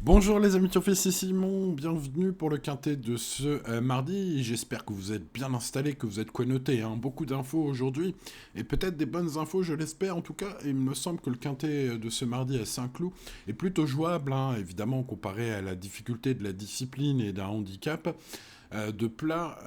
Bonjour les amis turfistes, c'est Simon, bienvenue pour le quintet de ce mardi. J'espère que vous êtes bien installés, que vous êtes connotés, hein. Beaucoup d'infos aujourd'hui, et peut-être des bonnes infos, je l'espère en tout cas. Il me semble que le quintet de ce mardi à Saint-Cloud est plutôt jouable, hein, évidemment comparé à la difficulté de la discipline et d'un handicap. De plat,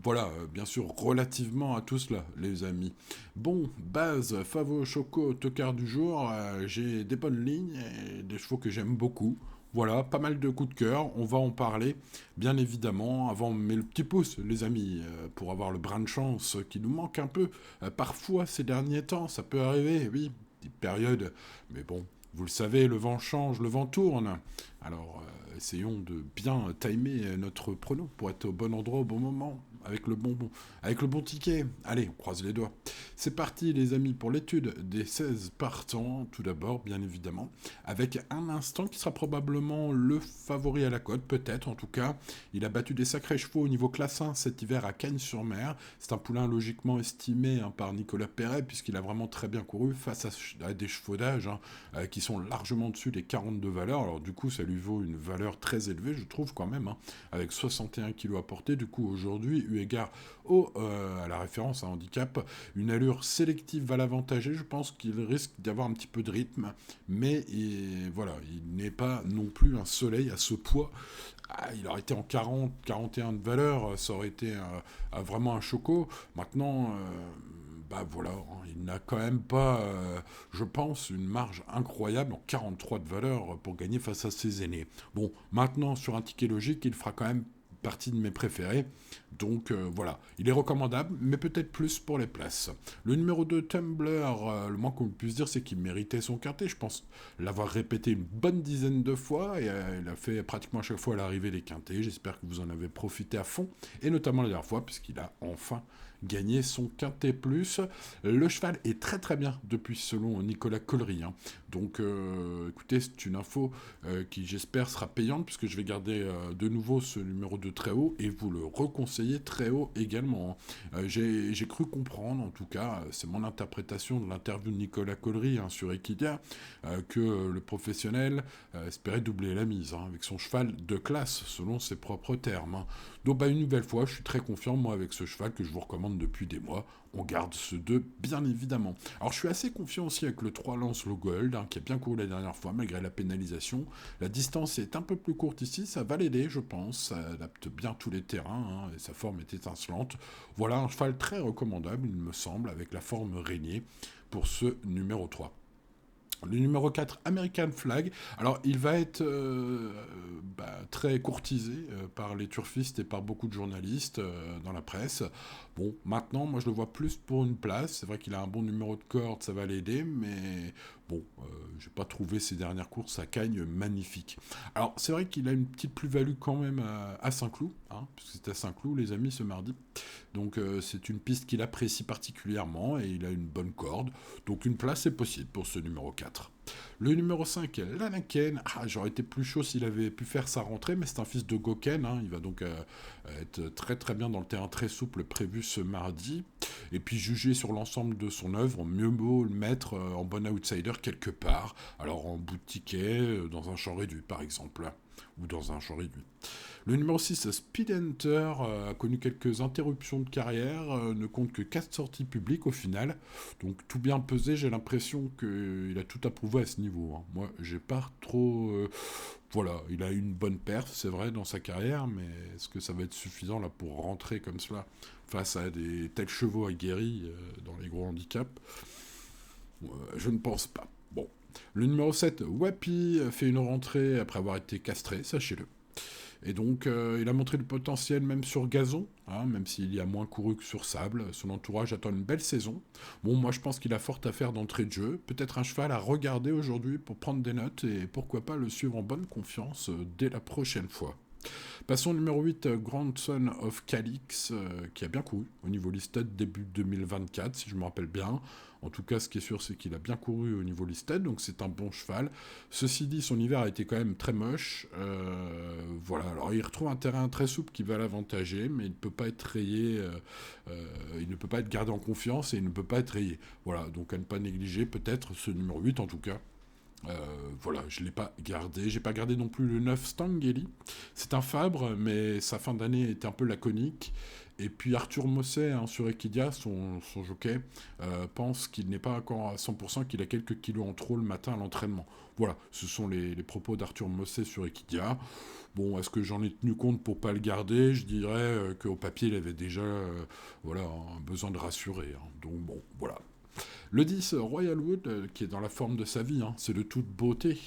voilà, bien sûr, relativement à tout cela, les amis. Bon, base, Favo, Choco, Tocard du jour, j'ai des bonnes lignes et des chevaux que j'aime beaucoup. Voilà, pas mal de coups de cœur, on va en parler, bien évidemment. Avant, mais le petit pouce, les amis, pour avoir le brin de chance qui nous manque un peu. Parfois, ces derniers temps, ça peut arriver, oui, petite période, mais bon, vous le savez, le vent change, le vent tourne. Alors, essayons de bien timer notre prono pour être au bon endroit au bon moment, avec le bon ticket. Allez, on croise les doigts. C'est parti, les amis, pour l'étude des 16 partants, tout d'abord, bien évidemment, avec un instant qui sera probablement le favori à la cote, peut-être en tout cas. Il a battu des sacrés chevaux au niveau classe 1 cet hiver à Cagnes-sur-Mer. C'est un poulain logiquement estimé, hein, par Nicolas Perret, puisqu'il a vraiment très bien couru face à des chevaux d'âge, hein, qui sont largement dessus des 42 valeurs. Alors du coup, ça lui vaut une valeur très élevée, je trouve quand même, hein, avec 61 kilos à porter. Du coup, aujourd'hui, eu égard à la référence à handicap, une allure sélective va l'avantager. Je pense qu'il risque d'avoir un petit peu de rythme, mais voilà, il n'est pas non plus un soleil à ce poids. Il aurait été en 40, 41 de valeur, ça aurait été vraiment un choco. Maintenant, bah voilà, hein, il n'a quand même pas, je pense, une marge incroyable en 43 de valeur pour gagner face à ses aînés. Bon, maintenant, sur un ticket logique, il fera quand même partie de mes préférés. Donc voilà, il est recommandable, mais peut-être plus pour les places. Le numéro 2, Tumblr, le moins qu'on puisse dire, c'est qu'il méritait son quintet. Je pense l'avoir répété une bonne dizaine de fois, et il a fait pratiquement à chaque fois à l'arrivée des quintets. J'espère que vous en avez profité à fond, et notamment la dernière fois, puisqu'il a enfin gagné son quintet plus. Le cheval est très très bien depuis, selon Nicolas Collery, hein. Donc écoutez, c'est une info qui j'espère sera payante, puisque je vais garder de nouveau ce numéro de très haut et vous le reconseiller très haut également, hein. J'ai cru comprendre, en tout cas, c'est mon interprétation de l'interview de Nicolas Collery, hein, sur Equidia, que le professionnel espérait doubler la mise, hein, avec son cheval de classe, selon ses propres termes, hein. Donc bah, une nouvelle fois, je suis très confiant, moi, avec ce cheval que je vous recommande depuis des mois. On garde ce 2, bien évidemment. Alors je suis assez confiant aussi avec le 3 Lancelot Gold, hein, qui a bien couru la dernière fois, malgré la pénalisation. La distance est un peu plus courte ici, ça va l'aider, je pense. Ça adapte bien tous les terrains, hein, et sa forme est étincelante. Voilà un cheval très recommandable, il me semble, avec la forme régnée pour ce numéro 3. Le numéro 4, American Flag. Alors, il va être très courtisé par les turfistes et par beaucoup de journalistes dans la presse. Bon, maintenant, moi, je le vois plus pour une place. C'est vrai qu'il a un bon numéro de corde, ça va l'aider, mais bon, j'ai pas trouvé ses dernières courses à Cagnes magnifiques. Alors, c'est vrai qu'il a une petite plus-value quand même à Saint-Cloud, hein, puisque c'est à Saint-Cloud, les amis, ce mardi. Donc, c'est une piste qu'il apprécie particulièrement et il a une bonne corde. Donc, une place est possible pour ce numéro 4. Le numéro 5, Lanaken. J'aurais été plus chaud s'il avait pu faire sa rentrée, mais c'est un fils de Goken, hein. Il va donc être très très bien dans le terrain très souple prévu ce mardi. Et puis juger sur l'ensemble de son œuvre, mieux vaut le mettre en bon outsider quelque part. Alors en bout de ticket, dans un champ réduit par exemple, ou dans un champ réduit. Le numéro 6, Speed Hunter, a connu quelques interruptions de carrière, ne compte que 4 sorties publiques au final. Donc tout bien pesé, j'ai l'impression qu'il a tout approuvé à ce niveau, hein. Moi, j'ai pas trop... voilà, il a eu une bonne perf, c'est vrai, dans sa carrière, mais est-ce que ça va être suffisant là pour rentrer comme cela face à des tels chevaux aguerris dans les gros handicaps? Je ne pense pas. Bon. Le numéro 7, Wapi, fait une rentrée après avoir été castré, sachez-le. Et donc, il a montré le potentiel même sur gazon, hein, même s'il y a moins couru que sur sable. Son entourage attend une belle saison. Bon, moi, je pense qu'il a fort à faire d'entrée de jeu. Peut-être un cheval à regarder aujourd'hui pour prendre des notes et pourquoi pas le suivre en bonne confiance dès la prochaine fois. Passons au numéro 8, Grandson of Calix, qui a bien couru au niveau listed début 2024, si je me rappelle bien. En tout cas, ce qui est sûr, c'est qu'il a bien couru au niveau listed, donc c'est un bon cheval. Ceci dit, son hiver a été quand même très moche. Voilà, alors il retrouve un terrain très souple qui va l'avantager, mais il ne peut pas être rayé, il ne peut pas être gardé en confiance et il ne peut pas être rayé. Voilà, donc à ne pas négliger peut-être ce numéro 8 en tout cas. Voilà, je ne l'ai pas gardé. J'ai pas gardé non plus le 9 Stangeli. C'est un Fabre, mais sa fin d'année était un peu laconique. Et puis Arthur Mosset, hein, sur Equidia, son jockey, pense qu'il n'est pas encore à 100%, qu'il a quelques kilos en trop le matin à l'entraînement. Voilà, ce sont les propos d'Arthur Mosset sur Equidia. Bon, est-ce que j'en ai tenu compte pour pas le garder? Je dirais qu'au papier, il avait déjà voilà, un besoin de rassurer, hein. Donc bon, voilà. Le 10, Royal Wood, qui est dans la forme de sa vie, hein, c'est de toute beauté,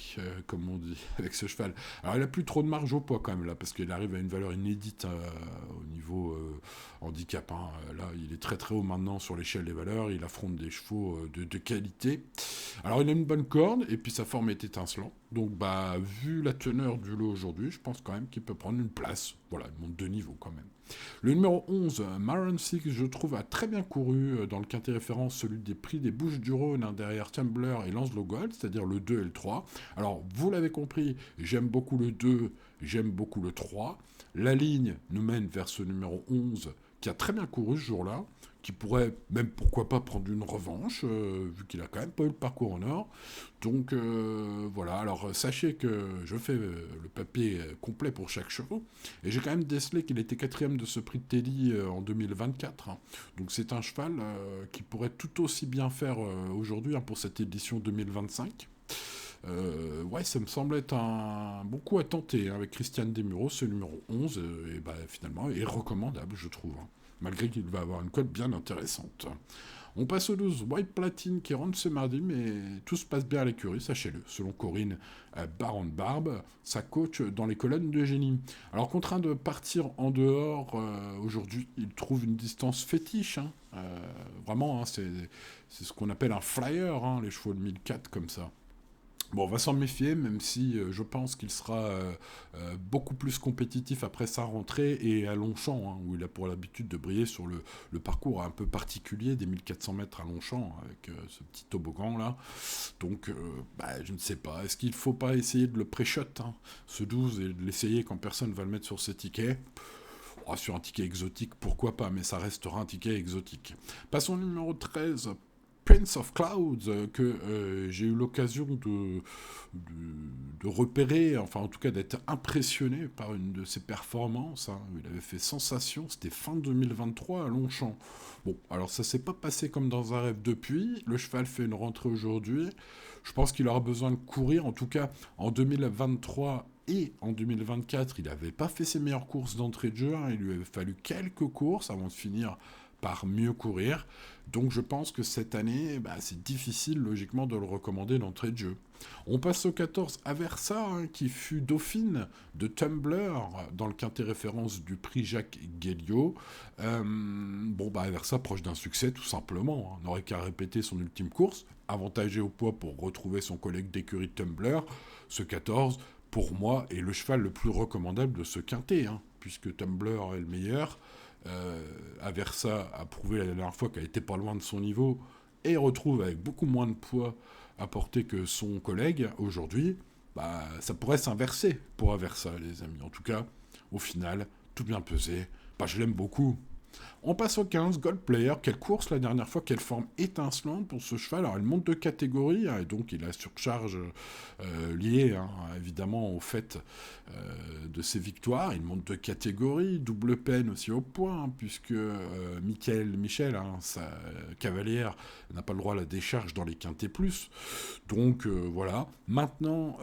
comme on dit, avec ce cheval. Alors il a plus trop de marge au poids quand même là, parce qu'il arrive à une valeur inédite au niveau handicap, hein. Là, il est très très haut maintenant sur l'échelle des valeurs, il affronte des chevaux de qualité. Alors il a une bonne corne, et puis sa forme est étincelante. Donc bah, vu la teneur du lot aujourd'hui, je pense quand même qu'il peut prendre une place. Voilà, il monte 2 niveaux quand même. Le numéro 11, Maron Six, je trouve, a très bien couru dans le quintet référence, celui des prix des Bouches-du-Rhône, hein, derrière Tumbler et Lancelot Gold, c'est-à-dire le 2 et le 3. Alors, vous l'avez compris, j'aime beaucoup le 2, j'aime beaucoup le 3. La ligne nous mène vers ce numéro 11, qui a très bien couru ce jour-là, qui pourrait même, pourquoi pas, prendre une revanche, vu qu'il a quand même pas eu le parcours en or. Donc voilà, alors sachez que je fais le papier complet pour chaque chevaux, et j'ai quand même décelé qu'il était quatrième de ce prix de Teddy en 2024. Hein. Donc c'est un cheval qui pourrait tout aussi bien faire aujourd'hui, hein, pour cette édition 2025. Ouais, ça me semble être un bon coup à tenter, hein, avec Christian Desmureaux, ce numéro 11, et bah, finalement est recommandable, je trouve, hein, malgré qu'il va avoir une cote bien intéressante. On passe au 12, White Platine, qui rentre ce mardi, mais tout se passe bien à l'écurie, sachez-le. Selon Corinne Baron de Barbe, sa coach dans les colonnes de génie. Alors, contraint de partir en dehors aujourd'hui, il trouve une distance fétiche, hein. Vraiment, hein, c'est ce qu'on appelle un flyer, hein, les chevaux de 1004 comme ça. Bon, on va s'en méfier, même si je pense qu'il sera beaucoup plus compétitif après sa rentrée et à Longchamp, hein, où il a pour l'habitude de briller sur le parcours un peu particulier des 1400 mètres à Longchamp, avec ce petit toboggan là. Donc, bah, je ne sais pas. Est-ce qu'il ne faut pas essayer de le pré-shot, hein, ce 12, et de l'essayer quand personne va le mettre sur ses tickets? Oh, sur un ticket exotique, pourquoi pas, mais ça restera un ticket exotique. Passons au numéro 13, Prince of Clouds, que j'ai eu l'occasion de repérer, enfin en tout cas d'être impressionné par une de ses performances, hein. Il avait fait sensation, c'était fin 2023 à Longchamp. Bon, alors ça s'est pas passé comme dans un rêve depuis, le cheval fait une rentrée aujourd'hui, je pense qu'il aura besoin de courir, en tout cas en 2023 et en 2024, il n'avait pas fait ses meilleures courses d'entrée de jeu, hein. Il lui avait fallu quelques courses avant de finir par mieux courir. Donc je pense que cette année, bah, c'est difficile logiquement de le recommander d'entrée de jeu. On passe au 14, Aversa, hein, qui fut dauphine de Tumbler dans le quintet référence du prix Jacques Guelliot. Bon, bah Aversa proche d'un succès tout simplement, hein. On n'aurait qu'à répéter son ultime course, avantagé au poids pour retrouver son collègue d'écurie Tumbler. Ce 14, pour moi, est le cheval le plus recommandable de ce quintet, hein, puisque Tumbler est le meilleur. Aversa a prouvé la dernière fois qu'elle était pas loin de son niveau et retrouve avec beaucoup moins de poids à porter que son collègue aujourd'hui. Bah, ça pourrait s'inverser pour Aversa, les amis. En tout cas, au final, tout bien pesé. Bah, je l'aime beaucoup. On passe au 15, Gold Player. Quelle course la dernière fois, quelle forme étincelante pour ce cheval. Alors, il monte de catégorie, hein, et donc il a surcharge liée, hein, évidemment au fait de ses victoires. Il monte de catégorie, double peine aussi au point, hein, puisque Michel, hein, sa cavalière, n'a pas le droit à la décharge dans les quintés plus. Donc voilà. Maintenant,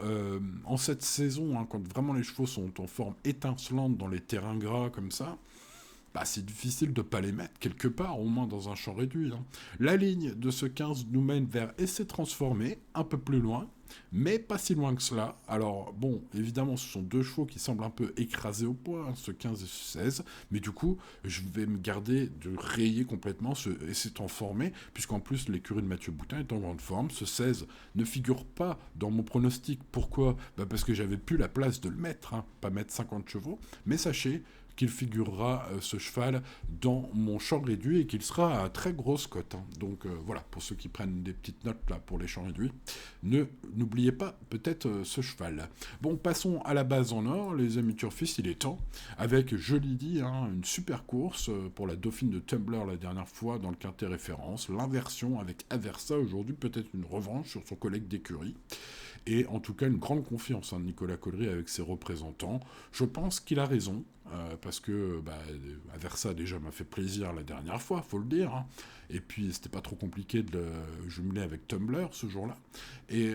en cette saison, hein, quand vraiment les chevaux sont en forme étincelante dans les terrains gras comme ça, bah, c'est difficile de ne pas les mettre quelque part, au moins dans un champ réduit, hein. La ligne de ce 15 nous mène vers Essai Transformé, un peu plus loin, mais pas si loin que cela. Alors, bon, évidemment, ce sont deux chevaux qui semblent un peu écrasés au poids, hein, ce 15 et ce 16, mais du coup, je vais me garder de rayer complètement ce Essai Transformé, puisqu'en plus, l'écurie de Mathieu Boutin est en grande forme. Ce 16 ne figure pas dans mon pronostic. Pourquoi? Bah parce que j'avais plus la place de le mettre, hein, pas mettre 50 chevaux, mais sachez qu'il figurera, ce cheval, dans mon champ réduit et qu'il sera à très grosse cote, hein. Donc voilà, pour ceux qui prennent des petites notes là pour les champs réduits, n'oubliez pas peut-être ce cheval. Bon, passons à la base en or, les amis turfistes, il est temps, avec, je l'ai dit, hein, une super course pour la dauphine de Tumbler la dernière fois dans le quintet référence, l'inversion avec Aversa aujourd'hui, peut-être une revanche sur son collègue d'écurie. et en tout cas une grande confiance de Nicolas Collery avec ses représentants. Je pense qu'il a raison, parce que Aversa déjà m'a fait plaisir la dernière fois, faut le dire, hein. Et puis c'était pas trop compliqué de le jumeler avec Tumblr ce jour-là. Et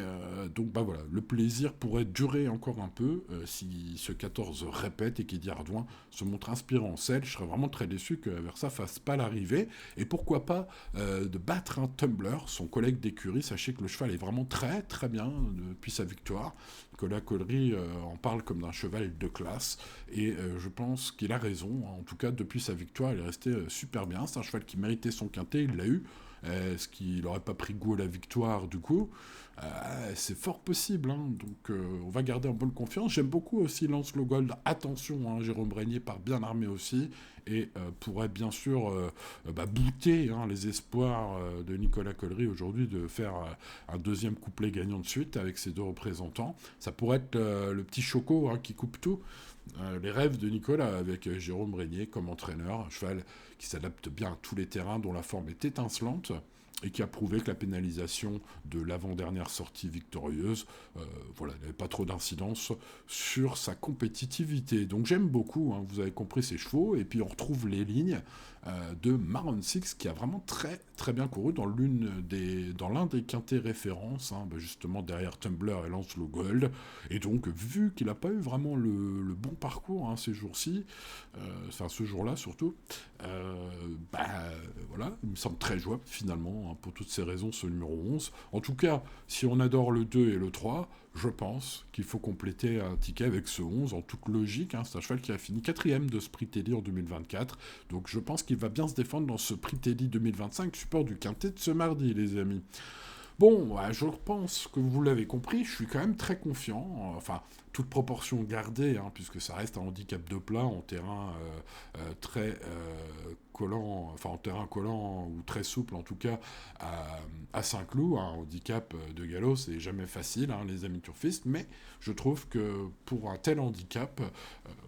donc voilà, le plaisir pourrait durer encore un peu si ce 14 répète et qu'Eddie Ardouin se montre inspirant en selle. Je serais vraiment très déçu que Aversa fasse pas l'arrivée. Et pourquoi pas de battre un Tumblr, son collègue d'écurie. Sachez que le cheval est vraiment très très bien depuis sa victoire. Nicolas Collery en parle comme d'un cheval de classe. Et je pense qu'il a raison. En tout cas, depuis sa victoire, il est resté super bien. C'est un cheval qui méritait son quintet, il l'a eu. Est-ce qu'il n'aurait pas pris goût à la victoire du coup? C'est fort possible, hein. Donc on va garder en bonne confiance. J'aime beaucoup aussi Lancelot Gold. Attention, hein, Jérôme Régnier part bien armé aussi et pourrait bien sûr bouter les espoirs de Nicolas Collery aujourd'hui de faire un deuxième couplet gagnant de suite avec ses deux représentants. Ça pourrait être le petit Choco qui coupe tout. Les rêves de Nicolas avec Jérôme Régnier comme entraîneur, un cheval qui s'adapte bien à tous les terrains, dont la forme est étincelante et qui a prouvé que la pénalisation de l'avant-dernière sortie victorieuse n'avait pas trop d'incidence sur sa compétitivité. Donc j'aime beaucoup, hein, vous avez compris ces chevaux, et puis on retrouve les lignes de Maroon Six qui a vraiment très très bien couru dans l'un des quintets références, justement derrière Tumblr et Lancelot Gold. Et donc vu qu'il n'a pas eu vraiment le bon parcours ces jours-ci, ce jour-là surtout, voilà, il me semble très jouable finalement, pour toutes ces raisons, ce numéro 11. En tout cas, si on adore le 2 et le 3, je pense qu'il faut compléter un ticket avec ce 11 en toute logique. C'est un cheval qui a fini 4ème de ce prix Teddy en 2024. Donc je pense qu'il va bien se défendre dans ce prix Teddy 2025, support du quintet de ce mardi, les amis. Bon, je pense que vous l'avez compris, je suis quand même très confiant, toute proportion gardée, puisque ça reste un handicap de plat en terrain très collant, en terrain collant ou très souple en tout cas, à Saint-Cloud. Un handicap de galop, c'est jamais facile, les amis turfistes, mais je trouve que pour un tel handicap,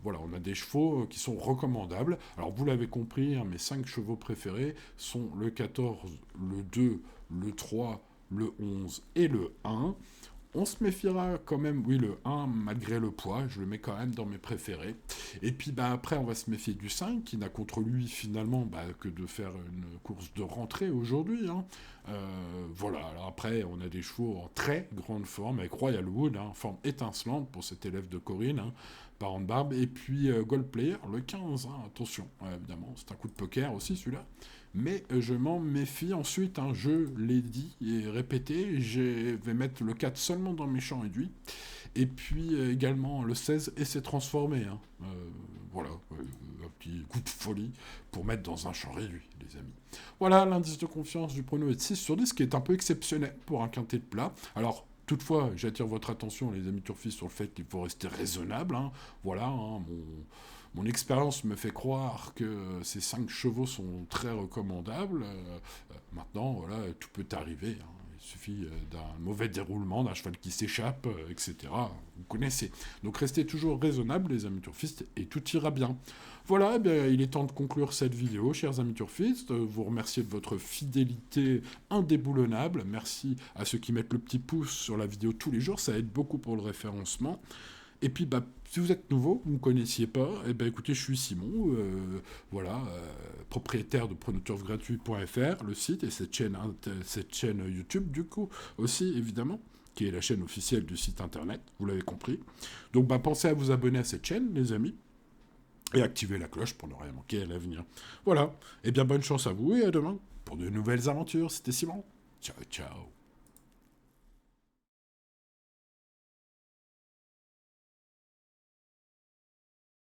on a des chevaux qui sont recommandables. Alors vous l'avez compris, mes 5 chevaux préférés sont le 14, le 2, le 3, le 11 et le 1. On se méfiera quand même, oui, le 1, malgré le poids, je le mets quand même dans mes préférés. Et puis après, on va se méfier du 5, qui n'a contre lui finalement que de faire une course de rentrée aujourd'hui. Alors après, on a des chevaux en très grande forme, avec Royal Wood, forme étincelante pour cet élève de Corinne, parent de Barbe. Et puis Gold Player, le 15, attention, évidemment, c'est un coup de poker aussi celui-là. Mais je m'en méfie ensuite, je l'ai dit et répété, je vais mettre le 4 seulement dans mes champs réduits, et puis également le 16 et c'est transformé. Un petit coup de folie pour mettre dans un champ réduit, les amis. Voilà, l'indice de confiance du prono est de 6 sur 10, ce qui est un peu exceptionnel pour un quintet de plat. Alors, toutefois, j'attire votre attention, les amis turfistes, sur le fait qu'il faut rester raisonnable. Mon expérience me fait croire que ces 5 chevaux sont très recommandables. Maintenant, tout peut arriver. Il suffit d'un mauvais déroulement, d'un cheval qui s'échappe, etc. Vous connaissez. Donc restez toujours raisonnables, les amis turfistes, et tout ira bien. Voilà, il est temps de conclure cette vidéo, chers amis turfistes. Vous remercier de votre fidélité indéboulonnable. Merci à ceux qui mettent le petit pouce sur la vidéo tous les jours. Ça aide beaucoup pour le référencement. Et puis, si vous êtes nouveau, vous ne me connaissiez pas, écoutez, je suis Simon, propriétaire de pronoturfgratuit.fr, le site, et cette chaîne YouTube, du coup, aussi, évidemment, qui est la chaîne officielle du site internet, vous l'avez compris. Donc, pensez à vous abonner à cette chaîne, les amis, et activer la cloche pour ne rien manquer à l'avenir. Voilà, bonne chance à vous, et à demain, pour de nouvelles aventures. C'était Simon. Ciao, ciao.